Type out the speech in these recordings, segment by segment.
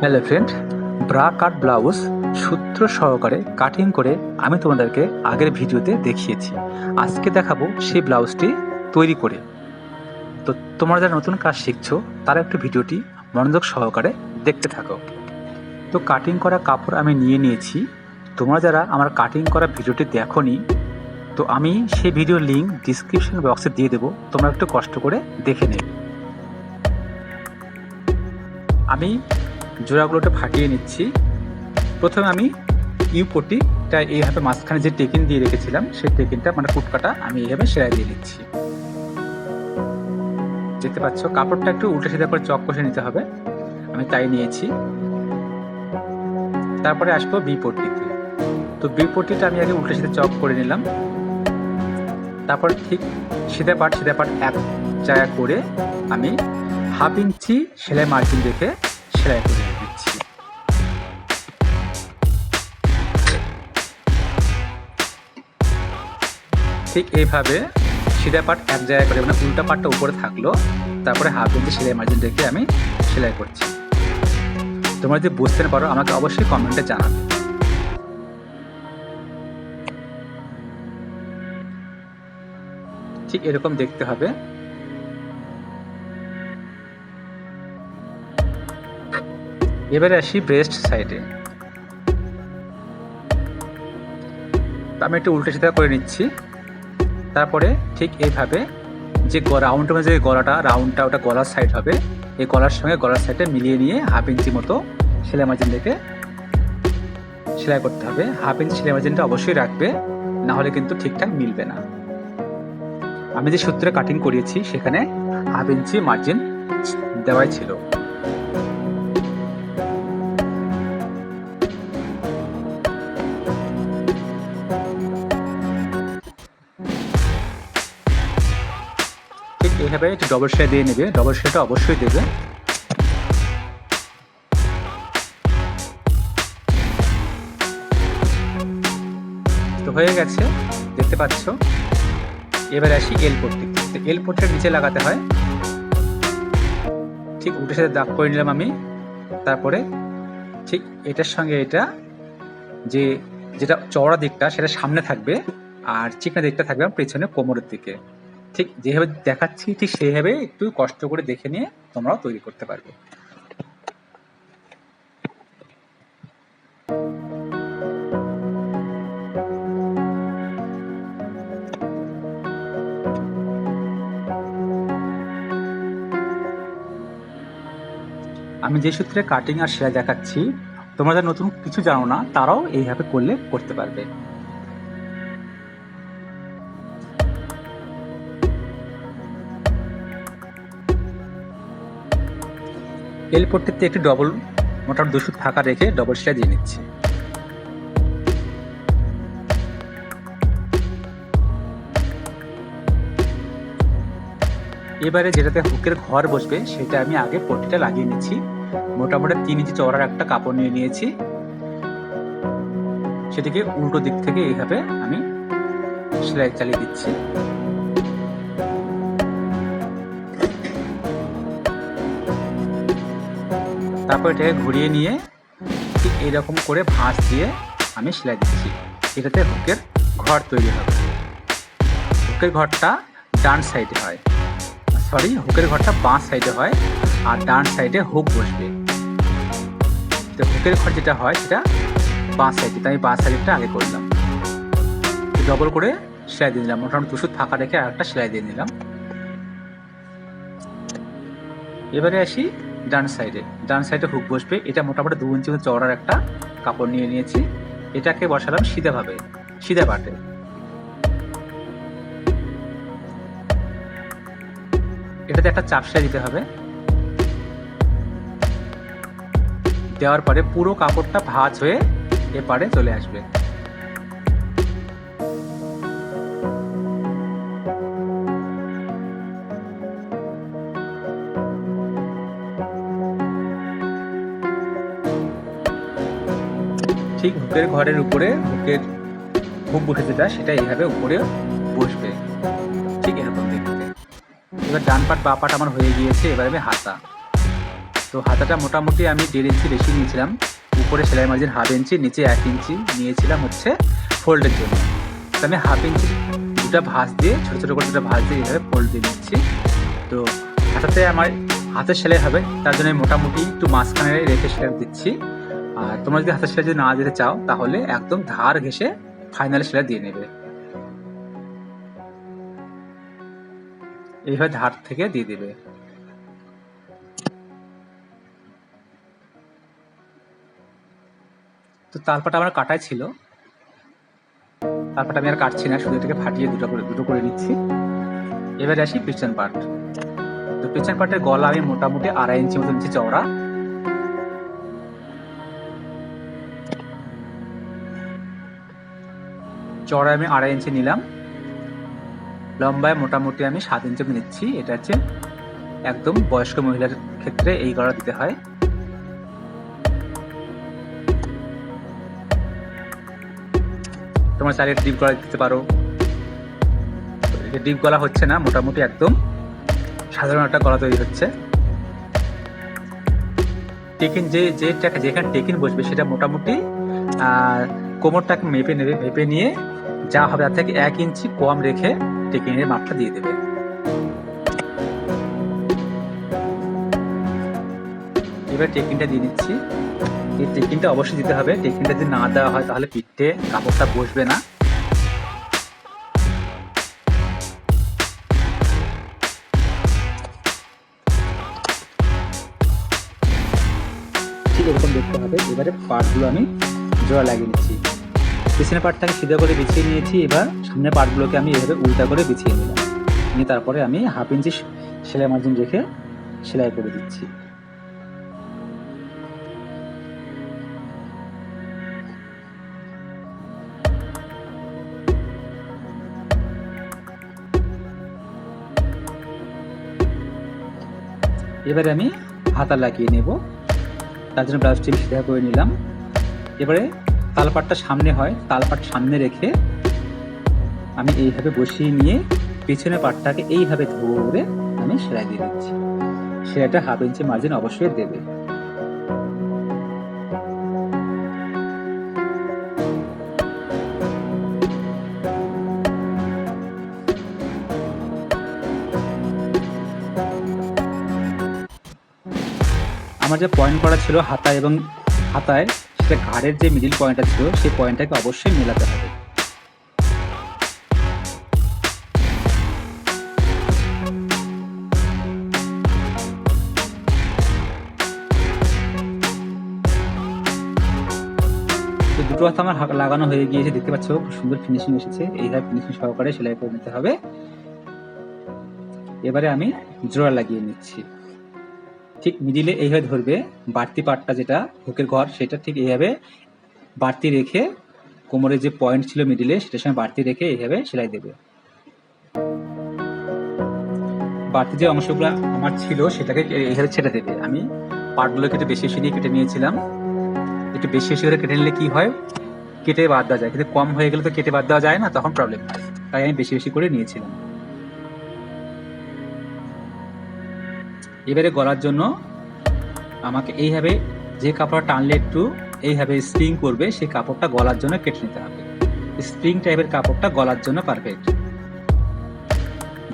Hello friend, bra কাট blouse সূত্র সহকারে cutting করে আমি তোমাদেরকে আগের ভিডিওতে দেখিয়েছি। আজকে দেখাবো সেই ব্লাউজটি তৈরি করে। তো তোমরা যারা নতুন কাজ শিখছো তারা একটু ভিডিওটি মনোযোগ সহকারে দেখতে থাকো। তো কাটিং করা কাপড় আমি নিয়ে নিয়েছি। তোমরা যারা আমার কাটিং করা ভিডিওটি দেখোনি, তো আমি সেই ভিডিওর লিঙ্ক ডিসক্রিপশন বক্সে দিয়ে দেবো, তোমরা একটু কষ্ট করে দেখে নেবে। আমি জোড়াগুলোটা ফাটিয়ে নিচ্ছি। প্রথমে আমি ইউপট্টিটা এইভাবে মাঝখানে যে টেকিন দিয়ে রেখেছিলাম সেই টেকিনটা মানে কুটকাটা আমি এইভাবে সেলাই দিয়ে দিচ্ছি। দেখতে পাচ্ছ কাপড়টা একটু উল্টে সিধা করে চক কষে নিতে হবে, আমি তাই নিয়েছি। তারপরে আসবো বি পট্টিতে। তো বি পট্টিটা আমি আগে উল্টে সিধা চক করে নিলাম। তারপর ঠিক সিধা পাট এক জায়গা করে আমি 1/2 ইঞ্চি সেলাই মার্জিন রেখে সেলাই করে দিচ্ছি। ঠিক এইভাবে সিধা পাট এক জায়গায় করে মানে উল্টা পাটটা উপরে থাকলো, তারপরে 1/2 ইঞ্চি সেলাই মার্জিন রেখে আমি সেলাই করছি। তোমরা যদি বুঝতে না পারো আমাকে অবশ্যই কমেন্টে জানাবে। ঠিক এরকম দেখতে হবে। এবারে আসি ব্রেস্ট সাইডে। আমি একটু উল্টে সিধা করে নিচ্ছি। তারপরে ঠিক এইভাবে যে রাউন্ডের মধ্যে যে গলাটা রাউন্ডটা ওটা গলার সাইড হবে, এই গলার সঙ্গে গলার সাইডে মিলিয়ে নিয়ে 1/2 ইঞ্চি মতো সেলাই মার্জিন রেখে সেলাই করতে হবে। 1/2 ইঞ্চি সেলাই মার্জিনটা অবশ্যই রাখবে, না হলে কিন্তু ঠিকঠাক মিলবে না। আমি যে সূত্রে কাটিং করিয়েছি সেখানে 1/2 ইঞ্চি মার্জিন দেওয়াই ছিল। ঠিক এইভাবে একটু ডবল সেলাই দিয়ে নেবে, ডবল সেলাইটা অবশ্যই দেবে। তো হয়ে গেছে, দেখতে পাচ্ছ। এবারে আসি এল পট্টি। এল পট্টির নিচে লাগাতে হয়, ঠিক উল্টে সাথে দাগ করে নিলাম আমি। তারপরে ঠিক এটার সঙ্গে এটা যেটা চওড়া দিকটা সেটা সামনে থাকবে, আর চিকনা দিকটা থাকবে পেছনে কোমরের দিকে। ঠিক যেভাবে দেখাচ্ছি ঠিক সেইভাবে একটু কষ্ট করে দেখে নিয়ে তোমরাও তৈরি করতে পারবে। আমি যে সূত্রে কাটিং আর সেলাই দেখাচ্ছি, তোমরা যারা নতুন কিছু জানো না তারাও এইভাবে করলে করতে পারবে। এল পট্টিতে একটি ডবল মোটামুটি 2 সুত ফাঁকা রেখে ডবল সেলাই দিয়ে নিচ্ছি। এবারে যেটাতে হুকের ঘর বসবে সেটা আমি আগে পট্টিটা লাগিয়ে নিচ্ছি। মোটামুটি 3 ইঞ্চি চওড়ার একটা কাপড় নিয়ে নিয়েছি। সেটিকে উল্টো দিক থেকে এইভাবে আমি সেলাই চালিয়ে দিচ্ছি। তারপর এটাকে ঘুরিয়ে নিয়ে ঠিক এইরকম করে ভাঁজ দিয়ে আমি সেলাই দিচ্ছি। এটাতে হুকের ঘর তৈরি হবে। হুকের ঘরটা ডান সাইডে হয়, হুকের ঘরটা বাঁ সাইডে হয়, আর ডান সাইডে হুক বসবে। তো হুকের ঘর যেটা হয় সেটা বাঁ সাইডে, তাই আমি বাঁ সাইডটা আগে করলাম। ডবল করে সেলাই দিয়ে দিলাম, মোটামুটি 2 সুত ফাঁকা রেখে আর একটা সেলাই দিয়ে নিলাম। এবারে আসি ডান সাইডে হুক বসবে। এটা মোটামুটি 2 ইঞ্চি চওড়ার একটা কাপড় নিয়ে নিয়েছি। এটাকে বসালাম সিধা পাটে। এটাতে একটা চাপ সেলাই দিতে হবে। দেওয়ার পরে পুরো কাপড়টা ভাঁজ হয়ে এপারে চলে আসবে। ঠিক হুকের ঘরের উপরে হুক বসে সেটা এইভাবে উপরে বসবে, ঠিক এরকম দেখতে। এবার ডান পাট বা পাট আমার হয়ে গিয়েছে। এবার আমি হাতা। তো হাতাটা মোটামুটি আমি 1.5 ইঞ্চি বেশি নিয়েছিলাম, উপরে সেলাই মার্জিন 1/2 ইঞ্চি, নিচে 1 ইঞ্চি নিয়েছিলাম হচ্ছে ফোল্ডের জন্য। তো আমি 1/2 ইঞ্চি দুটা ভাঁজ দিয়ে ছোটো ছোটো করে দুটো ভাঁজ দিয়ে এইভাবে ফোল্ড দিয়ে নিচ্ছি। তো হাতাতে আমার হাতের সেলাই হবে, তার জন্য মোটামুটি একটু মাঝখানে রেখে সেলাই দিচ্ছি। আর তোমরা যদি হাতের সেলাই যদি না দিতে চাও তাহলে একদম ধার ঘেঁষে ফাইনাল সেলাই দিয়ে নেবে, এইভাবে ধার থেকে দিয়ে দেবে। তো তালপাটা আমার কাটাই ছিল, তালপাটা আমি আর কাটছি না, শুধু এটাকে ফাটিয়ে দুটো করে নিচ্ছি। এবারে আসি পিছন পার্ট। তো পিছন পার্টের গলা আমি মোটামুটি 2.5 ইঞ্চি মতো নিচ্ছি চওড়া। চওড়া আমি 2.5 ইঞ্চি নিলাম, লম্বায় মোটামুটি আমি 7 ইঞ্চি নিচ্ছি। এটা হচ্ছে একদম বয়স্ক মহিলার ক্ষেত্রে এই গলা দিতে হয়। তোমার চাইলে ডিপ গলা দিতে পারো, ডিপ গলা হচ্ছে না, মোটামুটি একদম সাধারণ একটা গলা তৈরি হচ্ছে। টেকিন যেখানে টেকিন বসবে সেটা মোটামুটি কোমরটাকে মেপে নেবে, মেপে নিয়ে যা হবে তার থেকে 1 ইঞ্চি কম রেখে টেকিনের মাপটা দিয়ে দেবে। এবার টেকিনটা দিয়ে দিচ্ছি। এই টেকিনটা অবশ্যই দিতে হবে, টেকিনটা যদি না দেওয়া হয় তাহলে পিঠে কাপড়টা বসবে না। ঠিক এরকম দেখতে হবে। এবারে পার্টগুলো আমি জোড়া লাগিয়ে নিচ্ছি। পিছনের পার্টটাকে সিধা করে বিছিয়ে নিয়েছি, এবার সামনের পার্টগুলোকে আমি এভাবে উল্টা করে বিছিয়ে নিলাম, নিয়ে তারপরে আমি 1/2 ইঞ্চি সেলাই মার্জিন রেখে সেলাই করে দিচ্ছি। এবারে আমি হাতা লাগিয়ে নেব, তার জন্য ব্লাউজটি সিধা করে নিলাম। এবারে তালপাটটা সামনে হয়, তালপাট সামনে রেখে আমি এইভাবে বসিয়ে নিয়ে পিছনের পাটটাকে এইভাবে ধরে আমি সেলাই দিয়ে দিচ্ছি। সেলাইটা 1/2 ইঞ্চি মার্জিন অবশ্যই দেবে। আমার যে পয়েন্ট করা ছিল হাতায় এবং হাতায়, সেটা ঘাড়ের যে মিডিল পয়েন্টটা ছিল সেই পয়েন্টটাকে অবশ্যই মেলাতে হবে। তো দুটো হাত আমার লাগানো হয়ে গিয়েছে, দেখতে পাচ্ছ খুব সুন্দর ফিনিশিং এসেছে। এইভাবে ফিনিশিং সহকারে সেলাই করে নিতে হবে। এবারে আমি জোড়া লাগিয়ে নিচ্ছি। ঠিক মিডিলে এইভাবে ধরবে, বাড়তি পাটটা যেটা হুকের ঘর সেটা ঠিক এইভাবে বাড়তি রেখে কোমরের যে পয়েন্ট ছিল মিডিলে সেটার সঙ্গে বাড়তি রেখে এইভাবে সেলাই দেবে। বাড়তি যে অংশগুলো আমার ছিল সেটাকে এইভাবে ছেড়ে দেবে। আমি পাটগুলোকে একটু বেশি বেশি দিয়ে কেটে নিয়েছিলাম। একটু বেশি বেশি করে কেটে নিলে কি হয়, কেটে বাদ দেওয়া যায়, কিন্তু কম হয়ে গেলে তো কেটে বাদ দেওয়া যায় না, তখন প্রবলেম হয়। তাই আমি বেশি বেশি করে নিয়েছিলাম। এবারে গলার জন্য আমাকে এইভাবে যে কাপড় টানলে একটু এইভাবে স্প্রিং করবে সেই কাপড়টা গলার জন্য কেটে নিতে হবে। স্প্রিং টাইপের কাপড়টা গলার জন্য পারফেক্ট।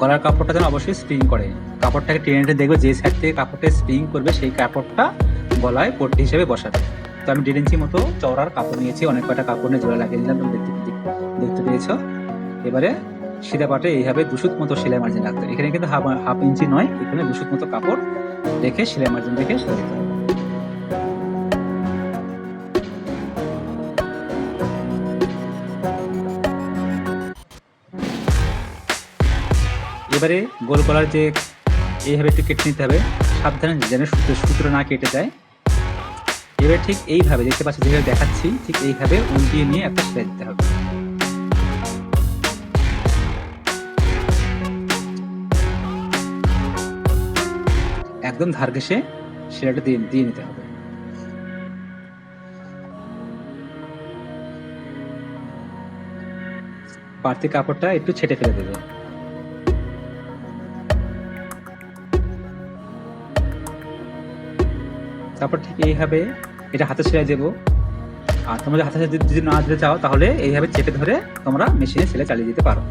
গলার কাপড়টা যেন অবশ্যই স্প্রিং করে, কাপড়টাকে টেনে টেনে দেখবে যে সাইড থেকে কাপড়টা স্প্রিং করবে সেই কাপড়টা গলায় পট্টি হিসেবে বসাবে। তো আমি 1.5 ইঞ্চি মতো চওড়ার কাপড় নিয়েছি, অনেক কটা কাপড় নিয়ে জোড়া লাগিয়ে নিলাম, তুমি দেখতে পেয়েছো। এবারে সিধা পাটে এইভাবে 2 সুত মতো সেলাই মার্জিন রাখতে হবে। এখানে কিন্তু 1/2 ইঞ্চি নয়, এখানে 2 সুত মতো কাপড় রেখে সেলাই মার্জিন রেখে সেলাই দিতে হবে। এবারে গোল গলার যে এইভাবে একটু কেটে নিতে হবে, সাবধানে যেন সূত্র না কেটে যায়। এবার ঠিক এইভাবে দেখতে পাচ্ছি যেভাবে দেখাচ্ছি ঠিক এইভাবে উল্টিয়ে নিয়ে একটা সেলাই দিতে হবে। একদম ধার ঘেঁষে সেলাইটা দিয়ে নিতে হবে। বাড়তি কাপড়টা একটু ছেটে ফেলে দেবে। তারপর ঠিক এইভাবে এটা হাতে সেলাই দেবো। আর তোমরা যদি হাতে যদি না দিতে চাও তাহলে এইভাবে চেপে ধরে তোমরা মেশিনে সেলাই চালিয়ে দিতে পারো।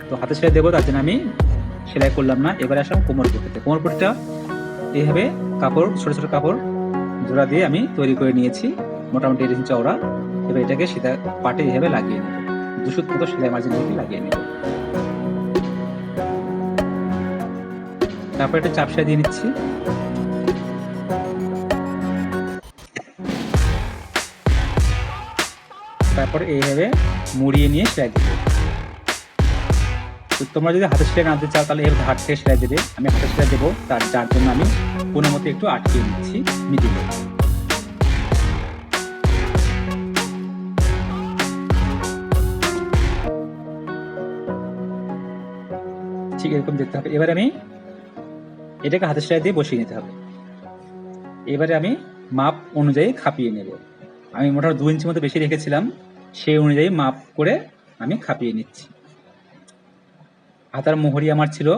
তো হাতে সেলাই দেবো, তার জন্য আমি সেলাই করলাম না। এবারে আসলাম কোমর পট্টিতে। কোমর পট্টিটা এইভাবে কাপড়, ছোট ছোট কাপড় জোড়া দিয়ে আমি তৈরি করে নিয়েছি, মোটামুটি 1 ইঞ্চি চওড়া। এবার এটাকে সেটা পাটে এইভাবে লাগিয়ে নেব, 2 সুত মতো সেলাই মার্জিন থেকে লাগিয়ে নেব। তারপর একটা চাপ সেলাই দিয়ে নিচ্ছি। তারপর এইভাবে মুড়িয়ে নিয়ে সেলাই দেবে। তো তোমরা যদি হাতে সেলাই না দিতে চাও তাহলে এইভাবে হাত থেকে সেলাই দেবে। আমি হাতে সেলাই দেবো, যার জন্য আমি কোনো মতো একটু আটকিয়ে নিচ্ছি মিডিলে। ঠিক এরকম দেখতে হবে। এবারে আমি এটাকে হাতে সেলাই দিয়ে বসিয়ে নিতে হবে। এবারে আমি মাপ অনুযায়ী খাপিয়ে নেব। আমি মোটামুটি 2 ইঞ্চি মতো বেশি রেখেছিলাম, সেই অনুযায়ী মাপ করে আমি খাপিয়ে নিচ্ছি। হাতার মোহরি আমার ছিল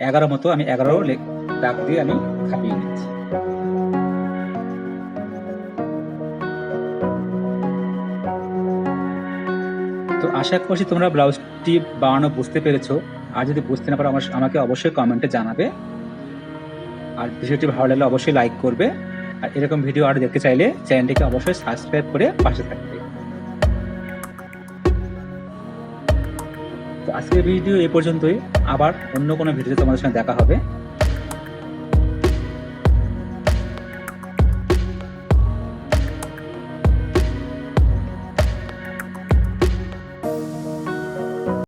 11 মতো, আমি 11 দাগ দিয়ে আমি খাপিয়ে নিচ্ছি। তো আশা করছি তোমরা ব্লাউজটি বানানো বুঝতে পেরেছো। আর যদি বুঝতে না পারো আমাকে অবশ্যই কমেন্টে জানাবে। আর ভিডিওটি ভালো লাগলে অবশ্যই লাইক করবে। আর এরকম ভিডিও আরো দেখতে চাইলে চ্যানেলটিকে অবশ্যই সাবস্ক্রাইব করে পাশে থাকবে। তো আজকের ভিডিও এই পর্যন্তই। আবার অন্য কোনো ভিডিওতে তোমাদের সঙ্গে দেখা হবে।